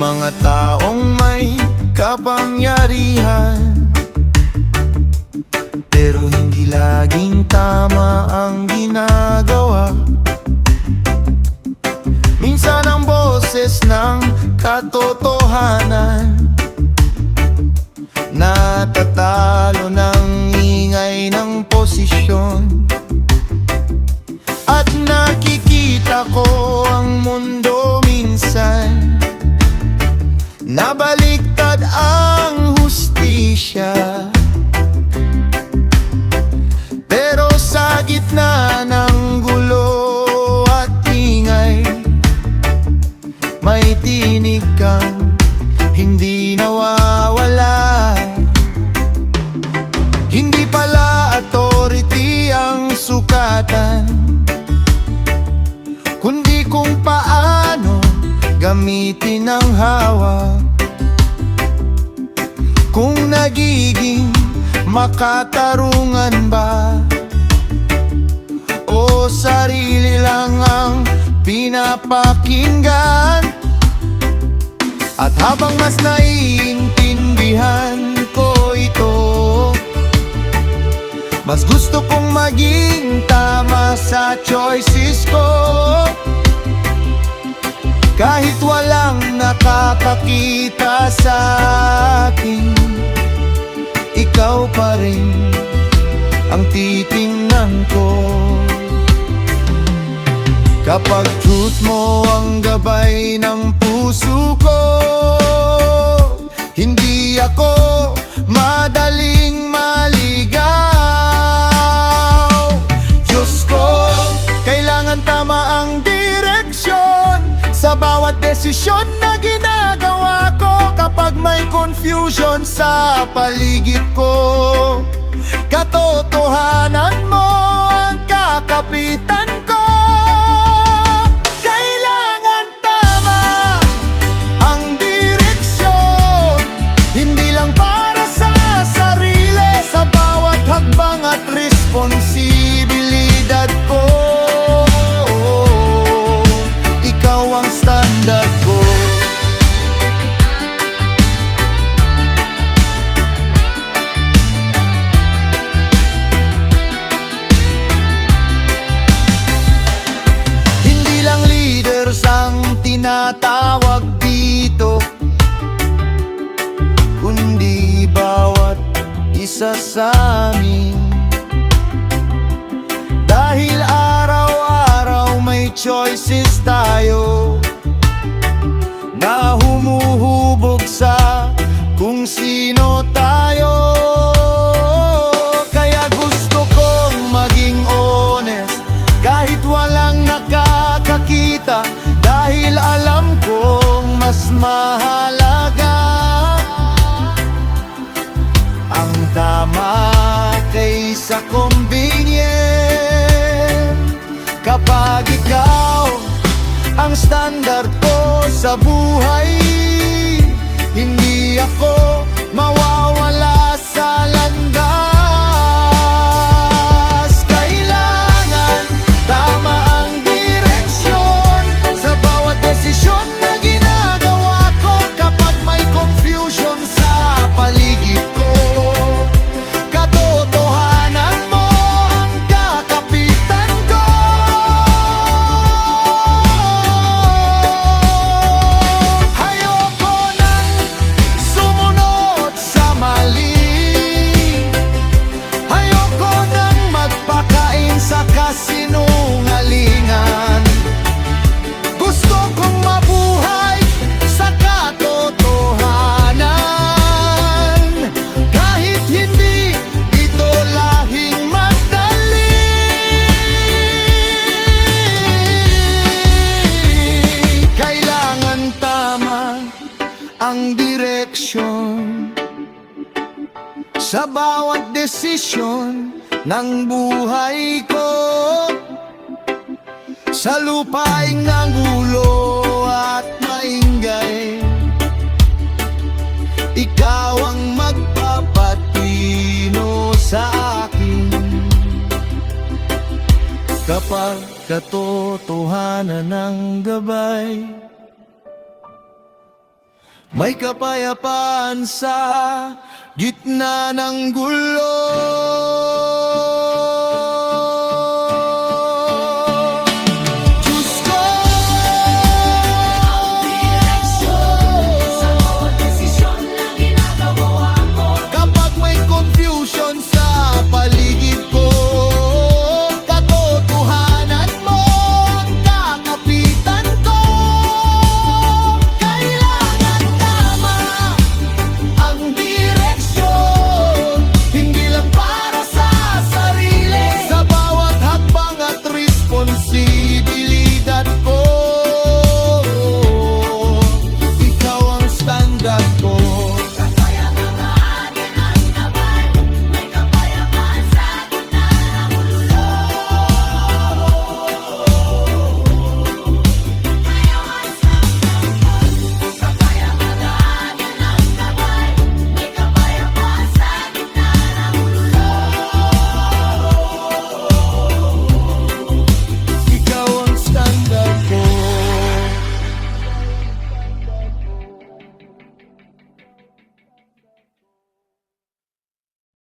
mga taong may kapangyarihan, pero hindi laging tama ang ginagawa. Minsan ang boses ng katotohanan natatalo ng ingay ng posisyon. At nakikita ko ang mundo minsan nabaliktad ang hustisya. Pero sa gitna ng gulo at ingay, may tinig kang hindi nawawala. Hindi pala authority ang sukatan, kundi kung paano gamitin ang hawak. Kung nagiging makatarungan ba o sarili lang ang pinapakinggan. At habang mas naiintindihan ko ito, mas gusto kong maging tama sa choices ko. Kahit walang nakakakita sa akin, ikaw pa rin ang titingnan ko. Kapag truth mo ang gabay ng puso ko, hindi ako madaling maligaw. Diyos ko, kailangan tama ang direksyon sa bawat desisyon na ginagawa ko. Kapag may confusion sa paligid ko, katotohanan mo ang kakapitan ko. Kailangan tama ang direksyon, hindi lang para sa sarili. Sa bawat hakbang at responsibilidad ko, ikaw ang standard ko. Hindi lang leaders ang tinatawag dito, kundi bawat isa sa amin. Dahil araw-araw may choices tayo na humuhubog sa kung sino tayo. Kaya gusto kong maging honest kahit walang nakakakita, dahil alam kong mas mahalaga ang tama kaysa convenient. Kapag ikaw ang standard ko sa buhay, hindi ako mawawala sa landas. Kailangan tama ang direksyon sa bawat desisyon na ginagawa ko. Kapag may confusion sa paligid ko, katotohanan mo ang kakapitan ko. Ayoko nang sumunod sa mali, ayoko nang magpakain sa kasinungalingan. Gusto kong mabuhay sa katotohanan, kahit hindi ito lahing madali. Kailangan tama ang direksyon sa bawat desisyon ng buhay ko. Sa lupaing ng gulo at maingay, ikaw ang magpapatino sa akin. Kapag katotohanan ng gabay, May kapayapaan sa gitna ng gulo.